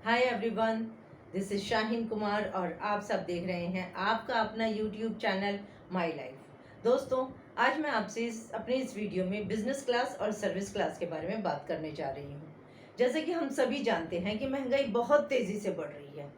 Hi everyone, this is Shaheen Kumar और आप सब देख रहे हैं आपका अपना यूट्यूब चैनल माय लाइफ। दोस्तों, आज मैं आपसे अपने इस वीडियो में बिजनेस क्लास और सर्विस क्लास के बारे में बात करने जा रही हूँ। जैसे कि हम सभी जानते हैं कि महंगाई बहुत तेज़ी से बढ़ रही है।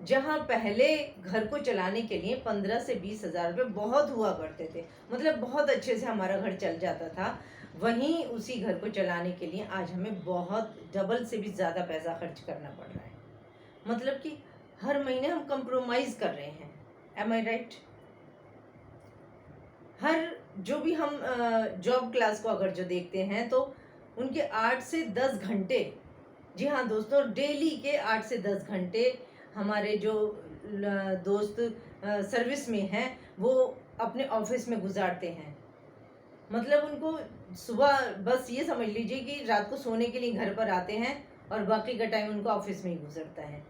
जहाँ पहले घर को चलाने के लिए 15 से 20 हज़ार रुपये बहुत हुआ करते थे, मतलब बहुत अच्छे से हमारा घर चल जाता था, वहीं उसी घर को चलाने के लिए आज हमें बहुत डबल से भी ज़्यादा पैसा खर्च करना पड़ रहा है। मतलब कि हर महीने हम कंप्रोमाइज़ कर रहे हैं। एम आई राइट? हर जो भी हम जॉब क्लास को अगर जो देखते हैं तो उनके 8 से 10 घंटे, जी हाँ दोस्तों, डेली के 8 से 10 घंटे हमारे जो दोस्त सर्विस में हैं वो अपने ऑफिस में गुजारते हैं। मतलब उनको सुबह बस ये समझ लीजिए कि रात को सोने के लिए घर पर आते हैं और बाकी का टाइम उनको ऑफिस में ही गुजरता है।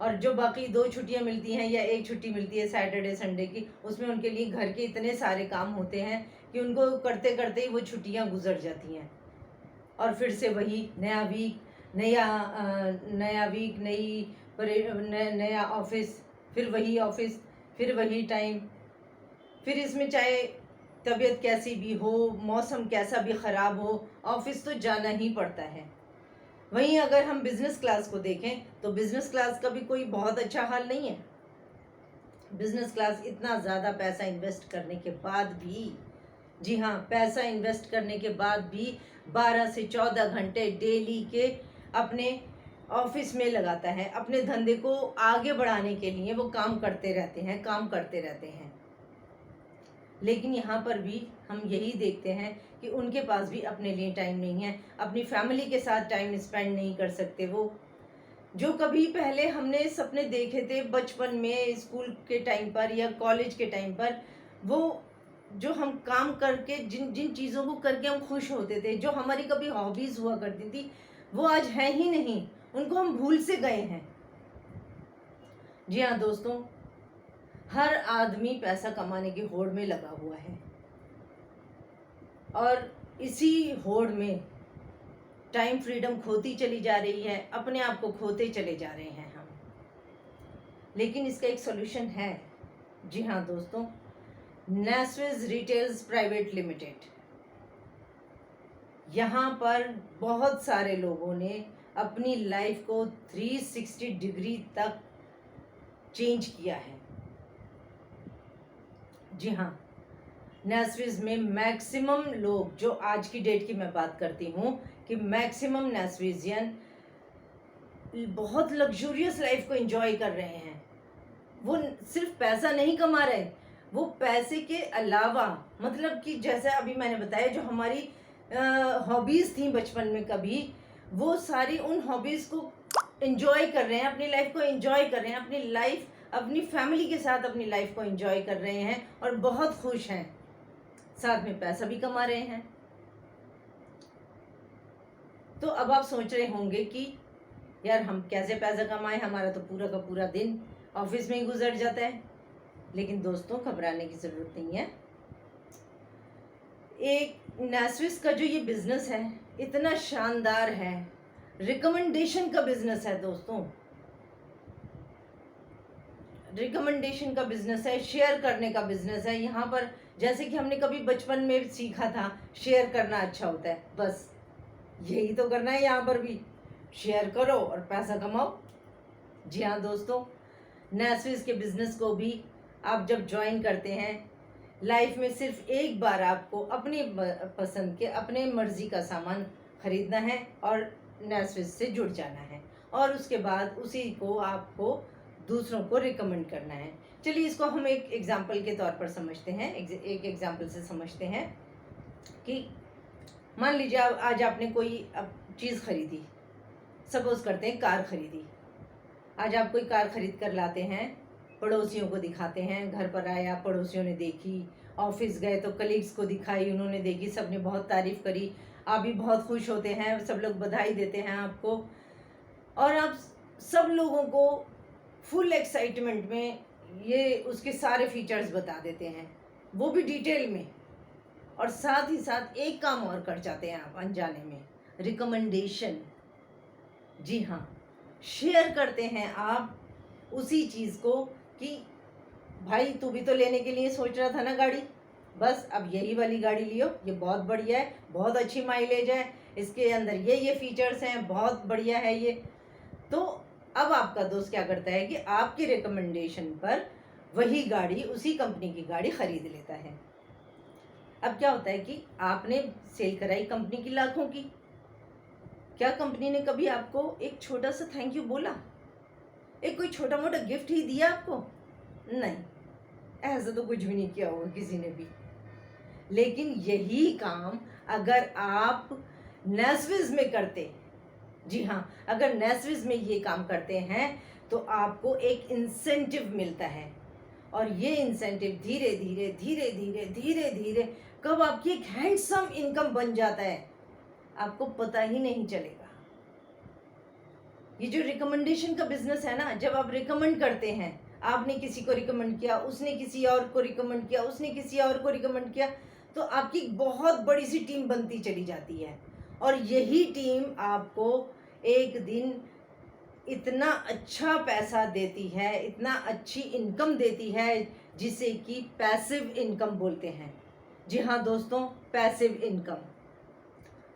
और जो बाकी 2 छुट्टियां मिलती हैं या 1 छुट्टी मिलती है सैटरडे संडे की, उसमें उनके लिए घर के इतने सारे काम होते हैं कि उनको करते करते ही वो छुट्टियां गुजर जाती हैं। और फिर से वही नया वीक, नया वीक, नया ऑफिस, फिर वही ऑफिस, फिर वही टाइम, फिर इसमें चाहे तबीयत कैसी भी हो, मौसम कैसा भी ख़राब हो, ऑफिस तो जाना ही पड़ता है। वहीं अगर हम बिज़नेस क्लास को देखें तो बिज़नेस क्लास का भी कोई बहुत अच्छा हाल नहीं है। बिज़नेस क्लास इतना ज़्यादा पैसा इन्वेस्ट करने के बाद भी, जी हाँ, पैसा इन्वेस्ट करने के बाद भी 12 से 14 घंटे डेली के अपने ऑफिस में लगाता है। अपने धंधे को आगे बढ़ाने के लिए वो काम करते रहते हैं। लेकिन यहाँ पर भी हम यही देखते हैं कि उनके पास भी अपने लिए टाइम नहीं है, अपनी फैमिली के साथ टाइम स्पेंड नहीं कर सकते। वो जो कभी पहले हमने सपने देखे थे बचपन में, स्कूल के टाइम पर या कॉलेज के टाइम पर, वो जो हम काम करके जिन जिन चीज़ों को करके हम खुश होते थे, जो हमारी कभी हॉबीज़ हुआ करती थी, वो आज है ही नहीं, उनको हम भूल से गए हैं। जी हाँ दोस्तों, हर आदमी पैसा कमाने की होड़ में लगा हुआ है और इसी होड़ में टाइम फ्रीडम खोती चली जा रही है, अपने आप को खोते चले जा रहे हैं हम। लेकिन इसका एक सॉल्यूशन है। जी हाँ दोस्तों, नेस्विस रिटेल्स प्राइवेट लिमिटेड। यहाँ पर बहुत सारे लोगों ने अपनी लाइफ को 360 डिग्री तक चेंज किया है। जी हाँ, नेस्विस में मैक्सिमम लोग, जो आज की डेट की मैं बात करती हूँ कि मैक्सिमम नेस्विजियन बहुत लग्जूरियस लाइफ को एंजॉय कर रहे हैं। वो सिर्फ पैसा नहीं कमा रहे, वो पैसे के अलावा, मतलब कि जैसे अभी मैंने बताया, जो हमारी हॉबीज़ थी बचपन में कभी, वो सारी उन हॉबीज़ को एंजॉय कर रहे हैं, अपनी लाइफ को एंजॉय कर रहे हैं, अपनी फैमिली के साथ अपनी लाइफ को एंजॉय कर रहे हैं और बहुत खुश हैं, साथ में पैसा भी कमा रहे हैं। तो अब आप सोच रहे होंगे कि यार हम कैसे पैसा कमाएं, हमारा तो पूरा का पूरा दिन ऑफिस में ही गुजर जाता है। लेकिन दोस्तों, घबराने की ज़रूरत नहीं है। एक नेस्विस का जो ये बिज़नेस है इतना शानदार है, रिकमेंडेशन का बिज़नेस है दोस्तों, रिकमेंडेशन का बिज़नेस है, शेयर करने का बिज़नेस है। यहाँ पर जैसे कि हमने कभी बचपन में सीखा था, शेयर करना अच्छा होता है, बस यही तो करना है यहाँ पर भी, शेयर करो और पैसा कमाओ। जी हाँ दोस्तों, नेस्विस के बिज़नेस को भी आप जब ज्वाइन करते हैं, लाइफ में सिर्फ एक बार आपको अपनी पसंद के, अपने मर्ज़ी का सामान ख़रीदना है और नेस्विस से जुड़ जाना है, और उसके बाद उसी को आपको दूसरों को रिकमेंड करना है। चलिए इसको हम एक एग्ज़ाम्पल के तौर पर समझते हैं, एक एग्ज़ाम्पल से समझते हैं कि मान लीजिए आज आपने कोई चीज़ ख़रीदी, सपोज़ करते हैं कार ख़रीदी। आज आप कोई कार ख़रीद कर लाते हैं, पड़ोसियों को दिखाते हैं, घर पर आया, पड़ोसियों ने देखी, ऑफिस गए तो कलीग्स को दिखाई, उन्होंने देखी, सब ने बहुत तारीफ़ करी, आप भी बहुत खुश होते हैं, सब लोग बधाई देते हैं आपको, और आप सब लोगों को फुल एक्साइटमेंट में ये उसके सारे फीचर्स बता देते हैं, वो भी डिटेल में, और साथ ही साथ एक काम और कर जाते हैं आप अनजाने में, रिकमेंडेशन। जी हाँ, शेयर करते हैं आप उसी चीज़ को कि भाई तू भी तो लेने के लिए सोच रहा था ना गाड़ी, बस अब यही वाली गाड़ी लियो, ये बहुत बढ़िया है, बहुत अच्छी माइलेज है, इसके अंदर ये फीचर्स हैं, बहुत बढ़िया है ये। तो अब आपका दोस्त क्या करता है कि आपके रिकमेंडेशन पर वही गाड़ी, उसी कंपनी की गाड़ी खरीद लेता है। अब क्या होता है कि आपने सेल कराई कंपनी की लाखों की, क्या कंपनी ने कभी आपको एक छोटा सा थैंक यू बोला? एक कोई छोटा मोटा गिफ्ट ही दिया आपको? नहीं, ऐसा तो कुछ भी नहीं किया होगा किसी ने भी। लेकिन यही काम अगर आप नेस्विस में करते, जी हाँ, अगर नेस्विस में ये काम करते हैं तो आपको एक इंसेंटिव मिलता है, और ये इंसेंटिव धीरे धीरे धीरे धीरे धीरे धीरे कब आपकी एक हैंडसम इनकम बन जाता है, आपको पता ही नहीं चलेगा। ये जो रिकमेंडेशन का बिजनेस है ना, जब आप रिकमेंड करते हैं, आपने किसी को रिकमेंड किया, उसने किसी और को रिकमेंड किया, उसने किसी और को रिकमेंड किया, तो आपकी बहुत बड़ी सी टीम बनती चली जाती है, और यही टीम आपको एक दिन इतना अच्छा पैसा देती है, इतना अच्छी इनकम देती है, जिसे कि पैसिव इनकम बोलते हैं। जी हाँ दोस्तों, पैसिव इनकम।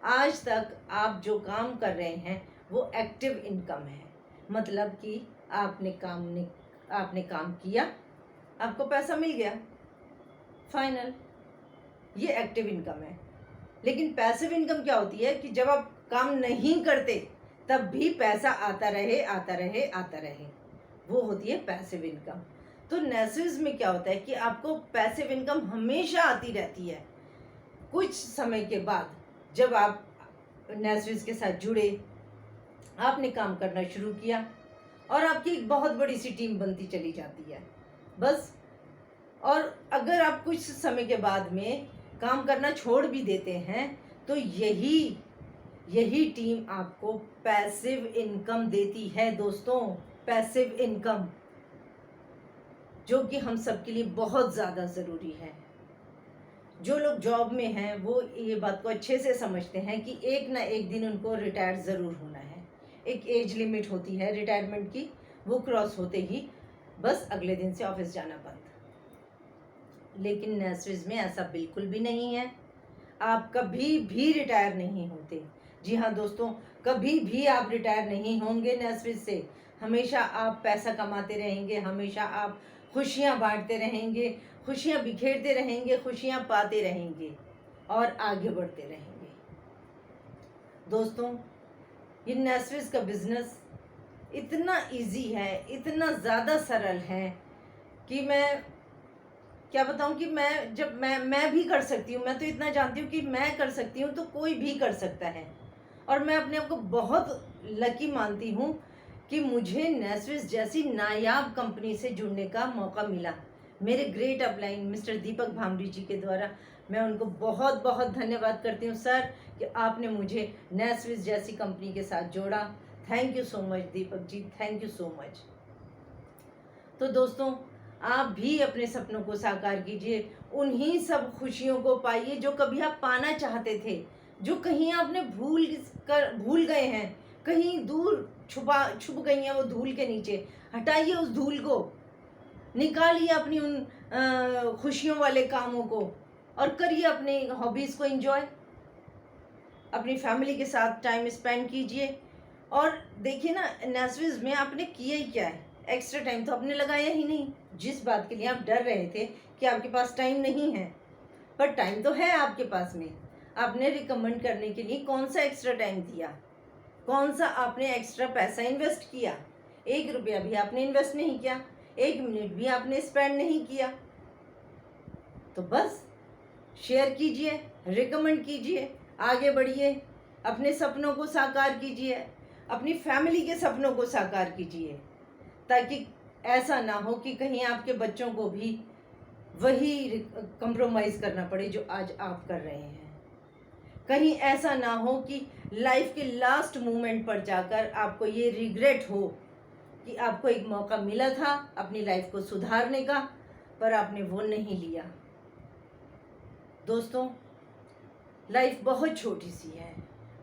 आज तक आप जो काम कर रहे हैं वो एक्टिव इनकम है, मतलब कि आपने काम किया, आपको पैसा मिल गया, फाइनल, ये एक्टिव इनकम है। लेकिन पैसिव इनकम क्या होती है कि जब आप काम नहीं करते तब भी पैसा आता रहे आता रहे आता रहे, वो होती है पैसिव इनकम। तो नेस्विस में क्या होता है कि आपको पैसिव इनकम हमेशा आती रहती है। कुछ समय के बाद जब आप नेस्विस के साथ जुड़े, आपने काम करना शुरू किया, और आपकी एक बहुत बड़ी सी टीम बनती चली जाती है, बस। और अगर आप कुछ समय के बाद में काम करना छोड़ भी देते हैं तो यही टीम आपको पैसिव इनकम देती है दोस्तों, पैसिव इनकम, जो कि हम सबके लिए बहुत ज़्यादा ज़रूरी है। जो लोग जॉब में हैं वो ये बात को अच्छे से समझते हैं कि एक ना एक दिन उनको रिटायर ज़रूर होना है। एक एज लिमिट होती है रिटायरमेंट की, वो क्रॉस होते ही बस अगले दिन से ऑफिस जाना बंद। लेकिन नेस्विस में ऐसा बिल्कुल भी नहीं है, आप कभी भी रिटायर नहीं होते। जी हाँ दोस्तों, कभी भी आप रिटायर नहीं होंगे नेस्विस से। हमेशा आप पैसा कमाते रहेंगे, हमेशा आप खुशियाँ बांटते रहेंगे, खुशियाँ बिखेरते रहेंगे, खुशियाँ पाते रहेंगे और आगे बढ़ते रहेंगे। दोस्तों, ये नेस्विस का बिज़नेस इतना इजी है, इतना ज़्यादा सरल है कि मैं क्या बताऊं कि मैं भी कर सकती हूँ। मैं तो इतना जानती हूँ कि मैं कर सकती हूँ तो कोई भी कर सकता है। और मैं अपने आप को बहुत लकी मानती हूँ कि मुझे नेस्विस जैसी नायाब कंपनी से जुड़ने का मौका मिला। मेरे ग्रेट अपलाइन मिस्टर दीपक भामरी जी के द्वारा मैं उनको बहुत बहुत धन्यवाद करती हूँ सर, कि आपने मुझे नेस्विस जैसी कंपनी के साथ जोड़ा। Thank you so much Deepak ji, thank you so much. तो दोस्तों, आप भी अपने सपनों को साकार कीजिए, उन्हीं सब खुशियों को पाइए जो कभी आप पाना चाहते थे, जो कहीं आपने भूल गए हैं, कहीं दूर छुप गई हैं वो धूल के नीचे। हटाइए उस धूल को, निकालिए अपनी उन खुशियों वाले कामों को, और करिए अपने हॉबीज़ को एंजॉय, अपनी फैमिली के साथ टाइम स्पेंड कीजिए। और देखिए ना, नेस्विस में आपने किया ही क्या है, एक्स्ट्रा टाइम तो आपने लगाया ही नहीं। जिस बात के लिए आप डर रहे थे कि आपके पास टाइम नहीं है, पर टाइम तो है आपके पास में। आपने रिकमेंड करने के लिए कौन सा एक्स्ट्रा टाइम दिया, कौन सा आपने एक्स्ट्रा पैसा इन्वेस्ट किया? 1 रुपया भी आपने इन्वेस्ट नहीं किया, 1 मिनट भी आपने स्पेंड नहीं किया। तो बस शेयर कीजिए, रिकमेंड कीजिए, आगे बढ़िए, अपने सपनों को साकार कीजिए, अपनी फैमिली के सपनों को साकार कीजिए, ताकि ऐसा ना हो कि कहीं आपके बच्चों को भी वही कंप्रोमाइज़ करना पड़े जो आज आप कर रहे हैं। कहीं ऐसा ना हो कि लाइफ के लास्ट मोमेंट पर जाकर आपको ये रिग्रेट हो कि आपको एक मौका मिला था अपनी लाइफ को सुधारने का, पर आपने वो नहीं लिया। दोस्तों, लाइफ बहुत छोटी सी है,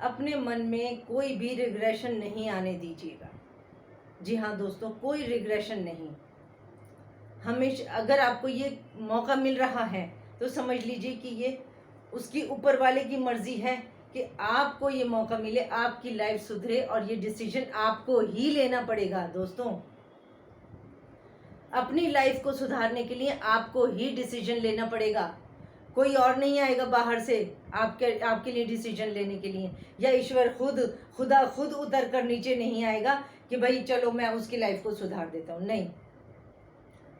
अपने मन में कोई भी रिग्रेशन नहीं आने दीजिएगा। जी हाँ दोस्तों, कोई रिग्रेशन नहीं। हमेशा अगर आपको ये मौका मिल रहा है तो समझ लीजिए कि ये उसकी ऊपर वाले की मर्जी है कि आपको ये मौका मिले, आपकी लाइफ सुधरे, और ये डिसीजन आपको ही लेना पड़ेगा दोस्तों। अपनी लाइफ को सुधारने के लिए आपको ही डिसीजन लेना पड़ेगा। कोई और नहीं आएगा बाहर से आपके लिए डिसीजन लेने के लिए, या ईश्वर खुदा खुद उतर कर नीचे नहीं आएगा कि भाई चलो मैं उसकी लाइफ को सुधार देता हूँ। नहीं,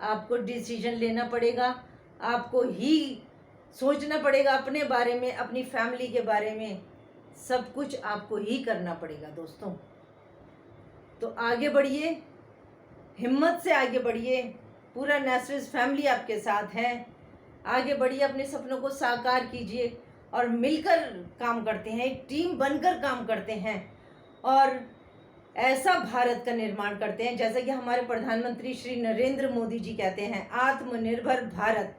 आपको डिसीजन लेना पड़ेगा, आपको ही सोचना पड़ेगा अपने बारे में, अपनी फैमिली के बारे में, सब कुछ आपको ही करना पड़ेगा दोस्तों। तो आगे बढ़िए, हिम्मत से आगे बढ़िए, पूरा नेस्विस फैमिली आपके साथ है। आगे बढ़िए, अपने सपनों को साकार कीजिए और मिलकर काम करते हैं, एक टीम बनकर काम करते हैं और ऐसा भारत का निर्माण करते हैं जैसा कि हमारे प्रधानमंत्री श्री नरेंद्र मोदी जी कहते हैं, आत्मनिर्भर भारत।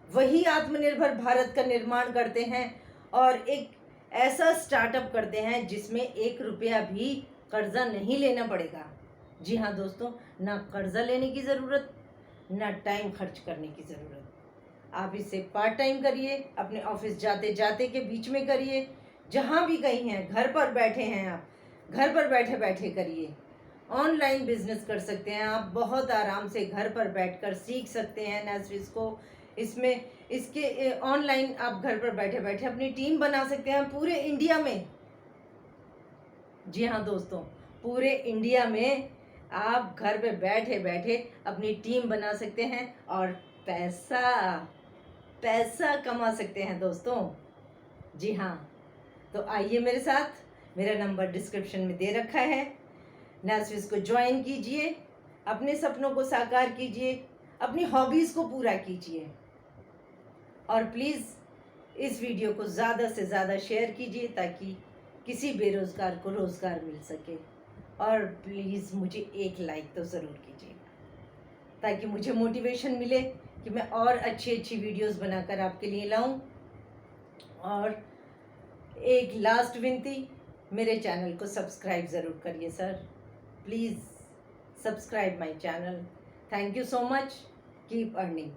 वही आत्मनिर्भर भारत का निर्माण करते हैं और एक ऐसा स्टार्टअप करते हैं जिसमें 1 रुपया भी कर्जा नहीं लेना पड़ेगा। जी हाँ दोस्तों, ना कर्जा लेने की ज़रूरत, ना टाइम खर्च करने की ज़रूरत। आप इसे पार्ट टाइम करिए, अपने ऑफिस जाते जाते के बीच में करिए, जहाँ भी कहीं हैं, घर पर बैठे हैं आप, घर पर बैठे बैठे करिए। ऑनलाइन बिजनेस कर सकते हैं आप, बहुत आराम से घर पर बैठकर सीख सकते हैं नेस्विस को। इसमें इसके ऑनलाइन आप घर पर बैठे बैठे अपनी टीम बना सकते हैं पूरे इंडिया में। जी हाँ दोस्तों, पूरे इंडिया में आप घर पे बैठे बैठे अपनी टीम बना सकते हैं और पैसा कमा सकते हैं दोस्तों। जी हाँ, तो आइए मेरे साथ, मेरा नंबर डिस्क्रिप्शन में दे रखा है। नेस्विस को ज्वाइन कीजिए, अपने सपनों को साकार कीजिए, अपनी हॉबीज़ को पूरा कीजिए और प्लीज़ इस वीडियो को ज़्यादा से ज़्यादा शेयर कीजिए ताकि किसी बेरोज़गार को रोज़गार मिल सके। और प्लीज़ मुझे एक लाइक तो ज़रूर कीजिए ताकि मुझे मोटिवेशन मिले कि मैं और अच्छी अच्छी वीडियोस बनाकर आपके लिए लाऊं। और एक लास्ट विनती, मेरे चैनल को सब्सक्राइब ज़रूर करिए sir, please subscribe my channel. Thank you so much, keep earning.